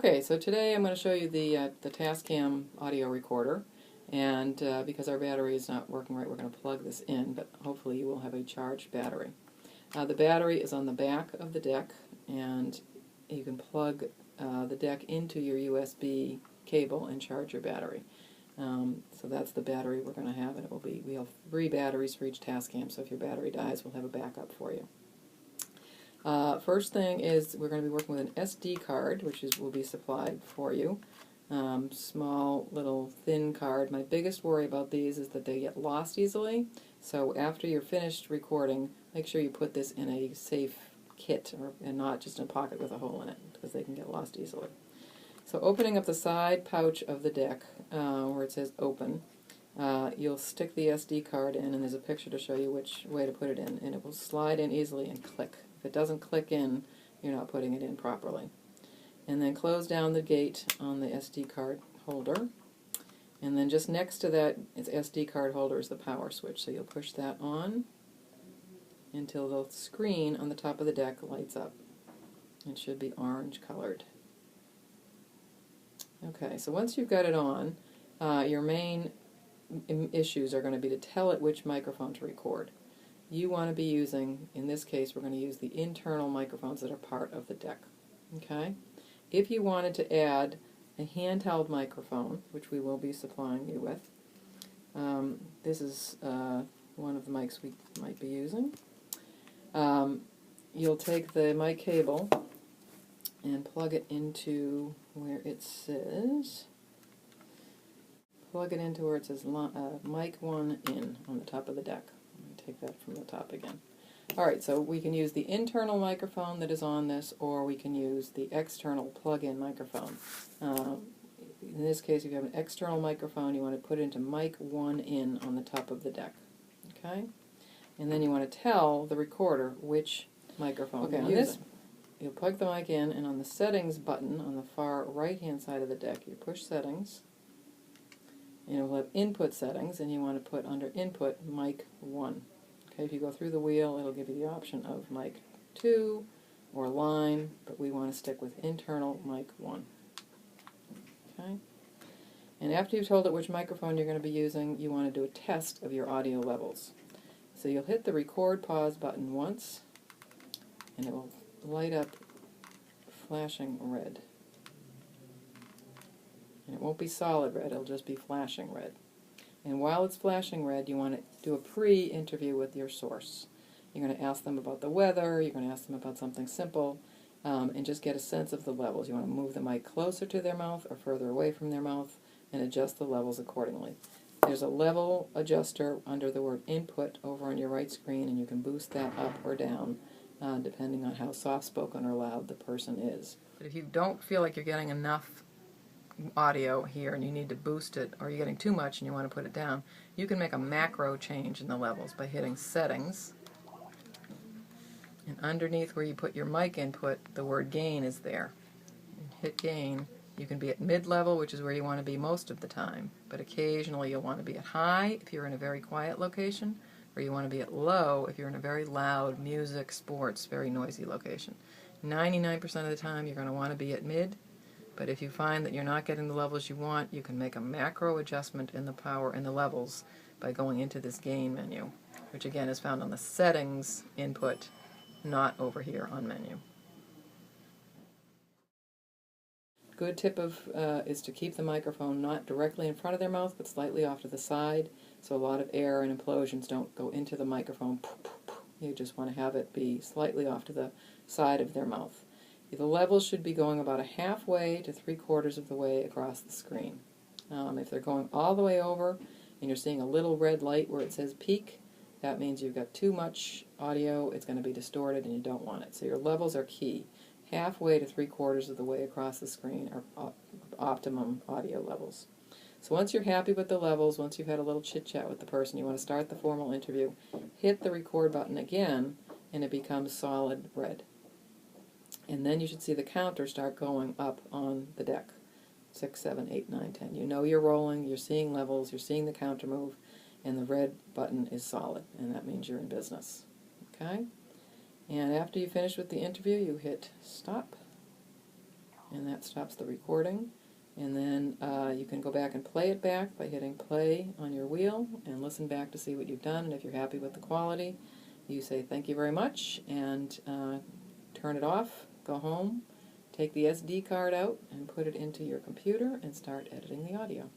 Okay, so today I'm going to show you the TASCAM audio recorder, and because our battery is not working right, we're going to plug this in, but hopefully you will have a charged battery. The battery is on the back of the deck, and you can plug the deck into your USB cable and charge your battery. So that's the battery we're going to have, and it will be, we have 3 batteries for each TASCAM, so if your battery dies, we'll have a backup for you. First thing is we're going to be working with an SD card, which will be supplied for you. Small, little, thin card. My biggest worry about these is that they get lost easily, so after you're finished recording, make sure you put this in a safe kit, and not just in a pocket with a hole in it, because they can get lost easily. So opening up the side pouch of the deck, where it says open, you'll stick the SD card in, and there's a picture to show you which way to put it in, and it will slide in easily and click. If it doesn't click in, you're not putting it in properly. And then close down the gate on the SD card holder. And then just next to that SD card holder is the power switch. So you'll push that on until the screen on the top of the deck lights up. It should be orange colored. Okay, so once you've got it on, your main issues are going to be to tell it which microphone to record. You want to be using, in this case, we're going to use the internal microphones that are part of the deck. Okay? If you wanted to add a handheld microphone, which we will be supplying you with, this is one of the mics we might be using. You'll take the mic cable and plug it into where it says, mic 1 in on the top of the deck. Take that from the top again. Alright, so we can use the internal microphone that is on this, or we can use the external plug-in microphone. In this case, if you have an external microphone, you want to put it into mic 1 in on the top of the deck. Okay? And then you want to tell the recorder which microphone you're using. You'll plug the mic in, and on the settings button on the far right-hand side of the deck, you push settings. And it will have input settings, and you want to put under input mic 1. Okay, if you go through the wheel, it'll give you the option of mic 2 or line, but we want to stick with internal mic 1. Okay? And after you've told it which microphone you're going to be using, you want to do a test of your audio levels. So you'll hit the record pause button once, and it will light up flashing red. And it won't be solid red, it'll just be flashing red. And while it's flashing red, you want to do a pre-interview with your source. You're going to ask them about the weather, you're going to ask them about something simple, and just get a sense of the levels. You want to move the mic closer to their mouth or further away from their mouth, and adjust the levels accordingly. There's a level adjuster under the word input over on your right screen, and you can boost that up or down, depending on how soft-spoken or loud the person is. But if you don't feel like you're getting enough audio here and you need to boost it, or you're getting too much and you want to put it down, you can make a macro change in the levels by hitting settings, and underneath where you put your mic input, the word gain is there. Hit gain. You can be at mid-level, which is where you want to be most of the time, but occasionally you'll want to be at high if you're in a very quiet location, or you want to be at low if you're in a very loud music, sports, very noisy location. 99% of the time you're going to want to be at mid. But if you find that you're not getting the levels you want, you can make a macro adjustment in the power and the levels by going into this gain menu, which again is found on the settings input, not over here on menu. Good tip is to keep the microphone not directly in front of their mouth, but slightly off to the side, so a lot of air and implosions don't go into the microphone. You just want to have it be slightly off to the side of their mouth. The levels should be going about a halfway to 3/4 of the way across the screen. If they're going all the way over and you're seeing a little red light where it says peak, that means you've got too much audio, it's going to be distorted, and you don't want it. So your levels are key. Halfway to 3/4 of the way across the screen are optimum audio levels. So once you're happy with the levels, once you've had a little chit-chat with the person, you want to start the formal interview, hit the record button again, and it becomes solid red. And then you should see the counter start going up on the deck. 6, 7, 8, 9, 10. You know you're rolling, you're seeing levels, you're seeing the counter move, and the red button is solid, and that means you're in business. Okay? And after you finish with the interview, you hit stop. and that stops the recording. And then you can go back and play it back by hitting play on your wheel and listen back to see what you've done. And if you're happy with the quality, you say thank you very much and turn it off, go home, take the SD card out and put it into your computer and start editing the audio.